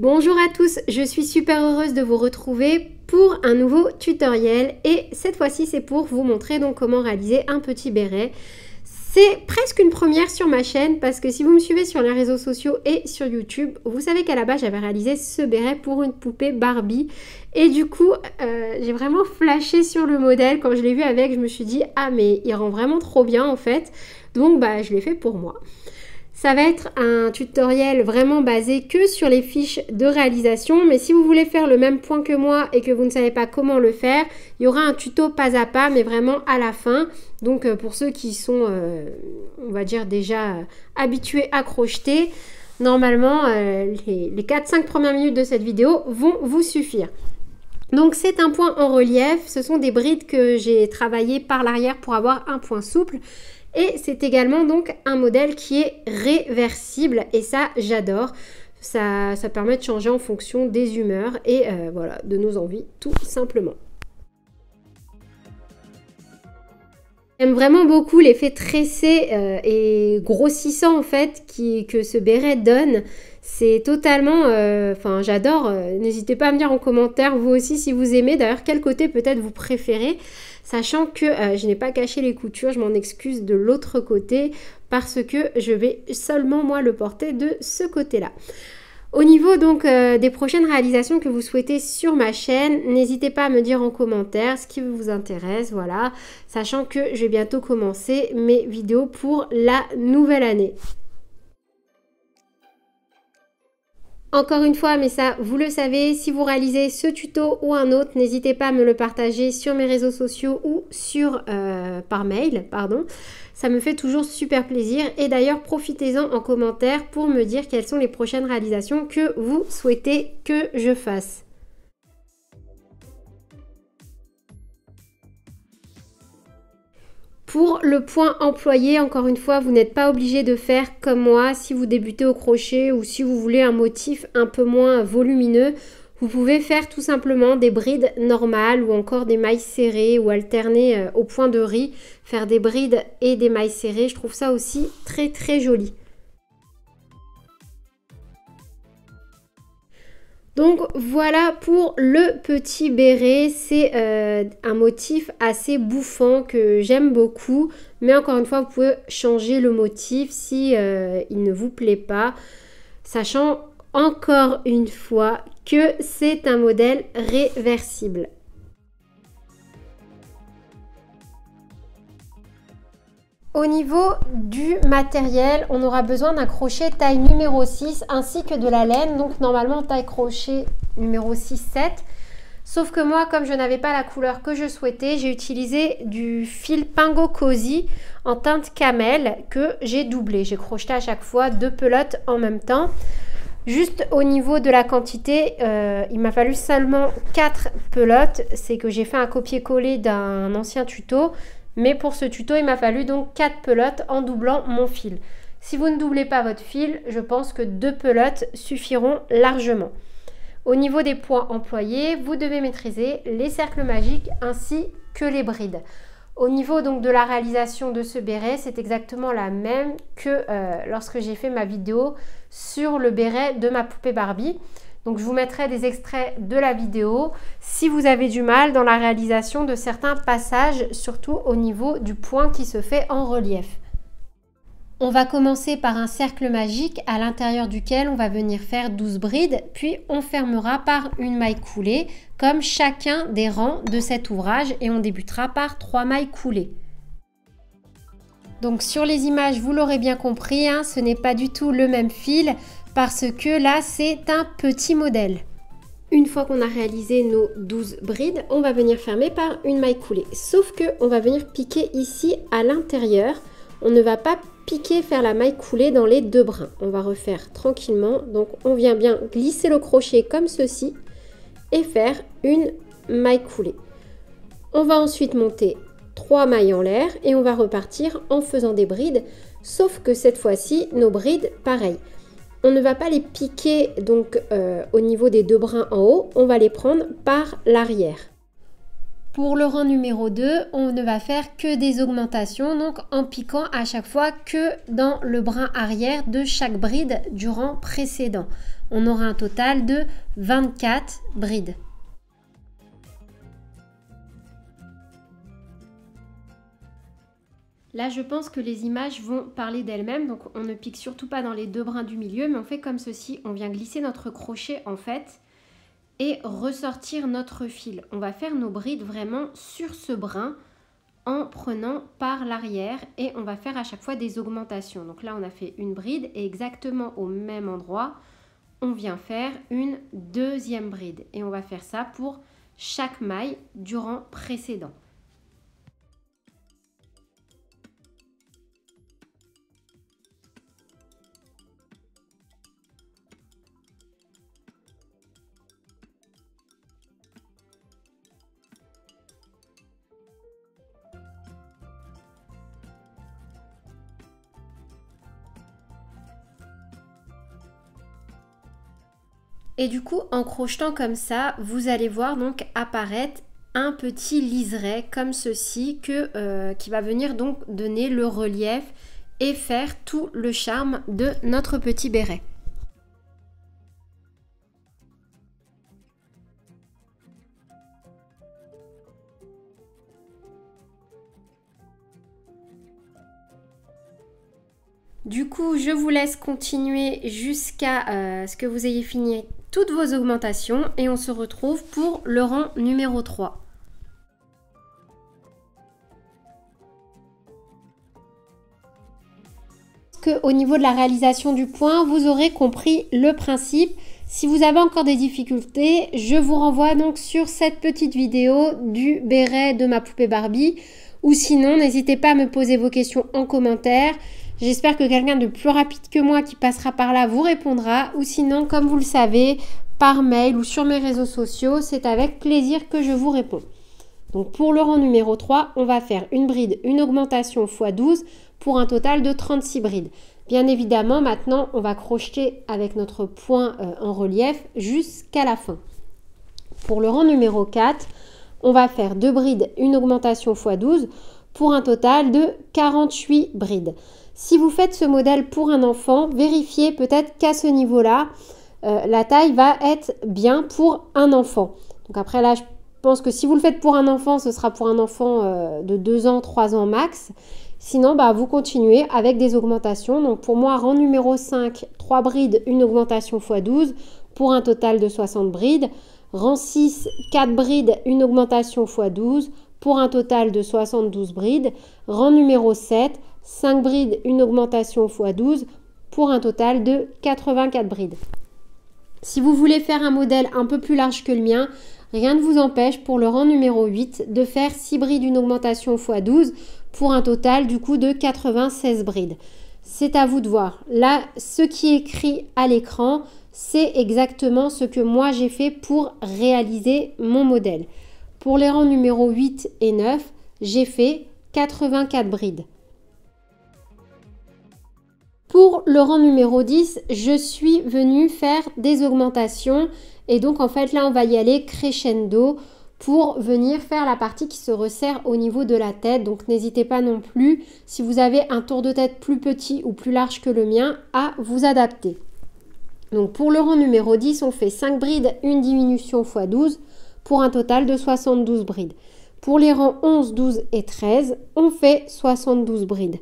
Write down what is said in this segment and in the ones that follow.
Bonjour à tous, je suis super heureuse de vous retrouver pour un nouveau tutoriel et cette fois-ci c'est pour vous montrer donc comment réaliser un petit béret. C'est presque une première sur ma chaîne parce que si vous me suivez sur les réseaux sociaux et sur YouTube, vous savez qu'à la base j'avais réalisé ce béret pour une poupée Barbie et du coup j'ai vraiment flashé sur le modèle. Quand je l'ai vu avec, je me suis dit ah mais il rend vraiment trop bien en fait, donc je l'ai fait pour moi. Ça va être un tutoriel vraiment basé que sur les fiches de réalisation, mais si vous voulez faire le même point que moi et que vous ne savez pas comment le faire, il y aura un tuto pas à pas, mais vraiment à la fin. Donc pour ceux qui sont, on va dire déjà habitués à crocheter, normalement les 4-5 premières minutes de cette vidéo vont vous suffire. Donc c'est un point en relief, ce sont des brides que j'ai travaillées par l'arrière pour avoir un point souple. Et c'est également donc un modèle qui est réversible et ça j'adore. Ça permet de changer en fonction des humeurs et voilà, de nos envies tout simplement. J'aime vraiment beaucoup l'effet tressé et grossissant en fait que ce béret donne. C'est totalement, j'adore. N'hésitez pas à me dire en commentaire vous aussi si vous aimez. D'ailleurs quel côté peut-être vous préférez. Sachant que je n'ai pas caché les coutures, je m'en excuse de l'autre côté parce que je vais seulement moi le porter de ce côté-là. Au niveau donc des prochaines réalisations que vous souhaitez sur ma chaîne, n'hésitez pas à me dire en commentaire ce qui vous intéresse, voilà. Sachant que je vais bientôt commencer mes vidéos pour la nouvelle année. Encore une fois, mais ça, vous le savez, si vous réalisez ce tuto ou un autre, n'hésitez pas à me le partager sur mes réseaux sociaux ou par mail, pardon. Ça me fait toujours super plaisir. Et d'ailleurs, profitez-en en commentaire pour me dire quelles sont les prochaines réalisations que vous souhaitez que je fasse. Pour le point employé, encore une fois, vous n'êtes pas obligé de faire comme moi si vous débutez au crochet ou si vous voulez un motif un peu moins volumineux. Vous pouvez faire tout simplement des brides normales ou encore des mailles serrées ou alterner au point de riz, faire des brides et des mailles serrées. Je trouve ça aussi très très joli. Donc voilà pour le petit béret, c'est un motif assez bouffant que j'aime beaucoup, mais encore une fois vous pouvez changer le motif si il ne vous plaît pas, sachant encore une fois que c'est un modèle réversible. Au niveau du matériel, on aura besoin d'un crochet taille numéro 6 ainsi que de la laine, donc normalement taille crochet numéro 6-7. Sauf que moi, comme je n'avais pas la couleur que je souhaitais, j'ai utilisé du fil Pingo Cozy en teinte camel que j'ai doublé. J'ai crocheté à chaque fois 2 pelotes en même temps. Juste au niveau de la quantité, il m'a fallu seulement 4 pelotes. C'est que j'ai fait un copier-coller d'un ancien tuto. Mais pour ce tuto, il m'a fallu donc 4 pelotes en doublant mon fil. Si vous ne doublez pas votre fil, je pense que 2 pelotes suffiront largement. Au niveau des points employés, vous devez maîtriser les cercles magiques ainsi que les brides. Au niveau donc de la réalisation de ce béret, c'est exactement la même que lorsque j'ai fait ma vidéo sur le béret de ma poupée Barbie. Donc je vous mettrai des extraits de la vidéo si vous avez du mal dans la réalisation de certains passages, surtout au niveau du point qui se fait en relief. On va commencer par un cercle magique à l'intérieur duquel on va venir faire 12 brides, puis on fermera par une maille coulée, comme chacun des rangs de cet ouvrage, et on débutera par 3 mailles coulées. Donc sur les images, vous l'aurez bien compris, ce n'est pas du tout le même fil, parce que là c'est un petit modèle. Une fois qu'on a réalisé nos 12 brides, on va venir fermer par une maille coulée. Sauf que on va venir piquer ici à l'intérieur. On ne va pas piquer, faire la maille coulée dans les 2 brins. On va refaire tranquillement. Donc on vient bien glisser le crochet comme ceci et faire une maille coulée. On va ensuite monter 3 mailles en l'air et on va repartir en faisant des brides. Sauf que cette fois-ci, nos brides, pareil. On ne va pas les piquer donc au niveau des 2 brins en haut, on va les prendre par l'arrière. Pour le rang numéro 2, on ne va faire que des augmentations, donc en piquant à chaque fois que dans le brin arrière de chaque bride du rang précédent. on aura un total de 24 brides. Là, je pense que les images vont parler d'elles-mêmes, donc on ne pique surtout pas dans les 2 brins du milieu, mais on fait comme ceci, on vient glisser notre crochet en fait et ressortir notre fil. On va faire nos brides vraiment sur ce brin en prenant par l'arrière et on va faire à chaque fois des augmentations. Donc là, on a fait une bride et exactement au même endroit, on vient faire une deuxième bride et on va faire ça pour chaque maille du rang précédent. Et du coup, en crochetant comme ça, vous allez voir donc apparaître un petit liseré comme ceci qui va venir donc donner le relief et faire tout le charme de notre petit béret. Du coup, je vous laisse continuer jusqu'à ce que vous ayez fini toutes vos augmentations et on se retrouve pour le rang numéro 3. Au niveau de la réalisation du point, vous aurez compris le principe. Si vous avez encore des difficultés, je vous renvoie donc sur cette petite vidéo du béret de ma poupée Barbie ou sinon, n'hésitez pas à me poser vos questions en commentaire. J'espère que quelqu'un de plus rapide que moi qui passera par là vous répondra ou sinon, comme vous le savez, par mail ou sur mes réseaux sociaux, c'est avec plaisir que je vous réponds. Donc pour le rang numéro 3, on va faire une bride, une augmentation x 12 pour un total de 36 brides. Bien évidemment, maintenant, on va crocheter avec notre point en relief jusqu'à la fin. Pour le rang numéro 4, on va faire 2 brides, une augmentation x 12 pour un total de 48 brides. Si vous faites ce modèle pour un enfant, vérifiez peut-être qu'à ce niveau-là, la taille va être bien pour un enfant. Donc après là, je pense que si vous le faites pour un enfant, ce sera pour un enfant de 2 ans, 3 ans max. Sinon, vous continuez avec des augmentations. Donc pour moi, rang numéro 5, 3 brides, une augmentation x 12 pour un total de 60 brides. Rang 6, 4 brides, une augmentation x 12 pour un total de 72 brides. Rang numéro 7, 5 brides, une augmentation x 12 pour un total de 84 brides. Si vous voulez faire un modèle un peu plus large que le mien, rien ne vous empêche pour le rang numéro 8 de faire 6 brides, une augmentation x 12 pour un total du coup de 96 brides. C'est à vous de voir. Là, ce qui est écrit à l'écran, c'est exactement ce que moi j'ai fait pour réaliser mon modèle. Pour les rangs numéro 8 et 9, j'ai fait 84 brides. Pour le rang numéro 10, je suis venue faire des augmentations et donc en fait là on va y aller crescendo pour venir faire la partie qui se resserre au niveau de la tête. Donc n'hésitez pas non plus, si vous avez un tour de tête plus petit ou plus large que le mien, à vous adapter. Donc pour le rang numéro 10, on fait 5 brides, une diminution x 12 pour un total de 72 brides. Pour les rangs 11, 12 et 13, on fait 72 brides.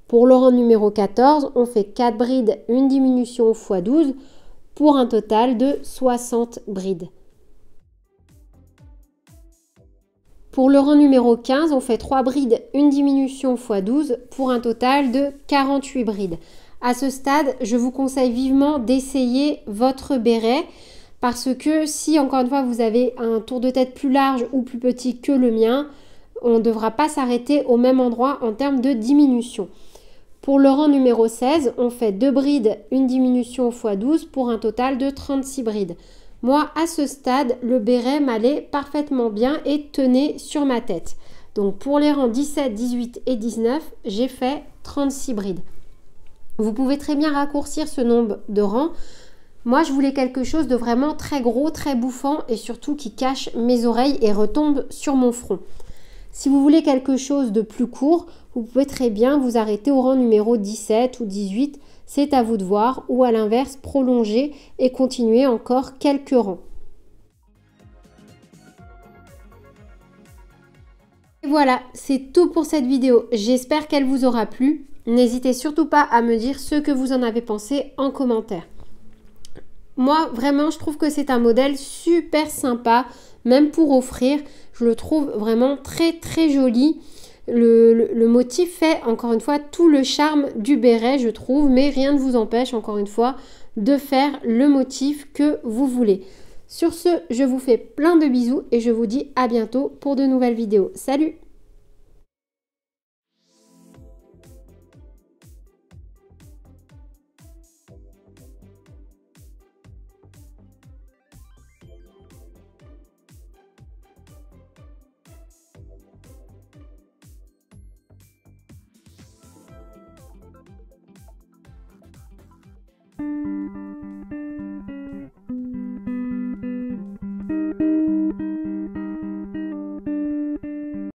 Pour le rang numéro 14, on fait 4 brides, une diminution x 12 pour un total de 60 brides. Pour le rang numéro 15, on fait 3 brides, une diminution x 12 pour un total de 48 brides. À ce stade, je vous conseille vivement d'essayer votre béret parce que si, encore une fois, vous avez un tour de tête plus large ou plus petit que le mien, on ne devra pas s'arrêter au même endroit en termes de diminution. Pour le rang numéro 16, on fait 2 brides, une diminution x 12 pour un total de 36 brides. Moi, à ce stade, le béret m'allait parfaitement bien et tenait sur ma tête. Donc pour les rangs 17, 18 et 19, j'ai fait 36 brides. Vous pouvez très bien raccourcir ce nombre de rangs. Moi, je voulais quelque chose de vraiment très gros, très bouffant et surtout qui cache mes oreilles et retombe sur mon front. Si vous voulez quelque chose de plus court, vous pouvez très bien vous arrêter au rang numéro 17 ou 18, c'est à vous de voir, ou à l'inverse, prolonger et continuer encore quelques rangs. Et voilà, c'est tout pour cette vidéo. J'espère qu'elle vous aura plu. N'hésitez surtout pas à me dire ce que vous en avez pensé en commentaire. Moi, vraiment, je trouve que c'est un modèle super sympa, même pour offrir. Je le trouve vraiment très très joli. Le motif fait encore une fois tout le charme du béret, je trouve, mais rien ne vous empêche encore une fois de faire le motif que vous voulez. Sur ce, je vous fais plein de bisous et je vous dis à bientôt pour de nouvelles vidéos. Salut!